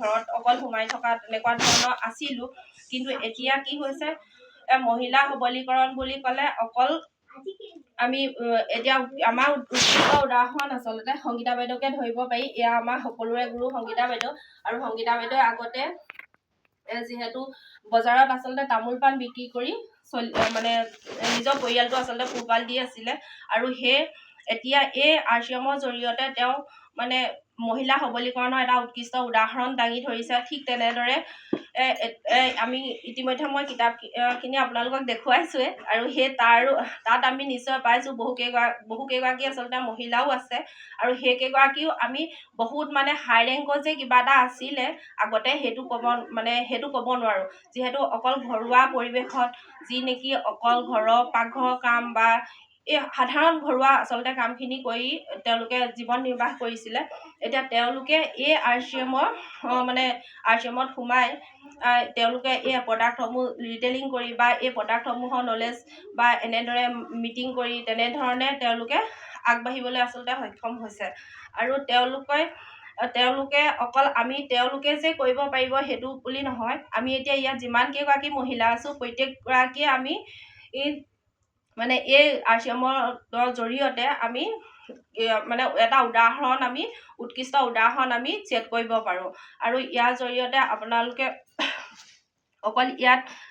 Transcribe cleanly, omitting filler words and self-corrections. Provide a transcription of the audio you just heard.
ঘৰত অকল সোমাই থকা তেনেকুৱা ধৰণৰ আছিলোঁ। কিন্তু এতিয়া কি হৈছে, মহিলা সবলীকৰণ বুলি ক'লে অকল আমি এতিয়া আমাৰ উৎকৃষ্ট উদাহৰণ আচলতে সংগীতা বাইদেউকে ধৰিব পাৰি। এয়া আমাৰ সকলোৰে গুৰু সংগীতা বাইদেউ। আৰু সংগীতা বাইদেউ আগতে যিহেতু বজাৰত আচলতে তামোল পাণ বিক্ৰী কৰি মানে নিজৰ পৰিয়ালটো আচলতে পোহপাল দি আছিলে। আৰু এতিয়া এই RCMৰ জৰিয়তে তেওঁ মানে মহিলা সবলীকৰণৰ এটা উৎকৃষ্ট উদাহৰণ দাঙি ধৰিছে। ঠিক তেনেদৰে আমি ইতিমধ্যে মই কিতাপখিনি আপোনালোকক দেখুৱাইছোৱে। আৰু তাত আমি নিশ্চয় পাইছোঁ বহু কেইগৰাকী আচলতে মহিলাও আছে। আৰু সেইকেইগৰাকীও আমি বহুত মানে হাই ৰেংকৰ যে কিবা এটা আছিলে আগতে, সেইটো ক'ব নোৱাৰোঁ। যিহেতু অকল ঘৰুৱা পৰিৱেশত যি নেকি অকল ঘৰৰ পাকঘৰৰ কাম বা এই সাধাৰণ ঘৰুৱা আচলতে কামখিনি কৰি তেওঁলোকে জীৱন নিৰ্বাহ কৰিছিলে। এতিয়া তেওঁলোকে এই RCMত সোমাই তেওঁলোকে এই প্ৰডাক্টসমূহ ৰিটেইলিং কৰি বা এই প্ৰডাক্টসমূহৰ নলেজ বা এনেদৰে মিটিং কৰি তেনেধৰণে তেওঁলোকে আগবাঢ়িবলৈ আচলতে সক্ষম হৈছে। আৰু তেওঁলোকে অকল তেওঁলোকে যে কৰিব পাৰিব সেইটো বুলি নহয়, আমি এতিয়া ইয়াত যিমান কেইগৰাকী মহিলা আছোঁ প্ৰত্যেকগৰাকীয়ে আমি মানে এই RCMৰ জৰিয়তে আমি মানে এটা উৎকৃষ্ট উদাহৰণ আমি ছেট কৰিব পাৰোঁ। আৰু ইয়াৰ জৰিয়তে আপোনালোকে অকল ইয়াত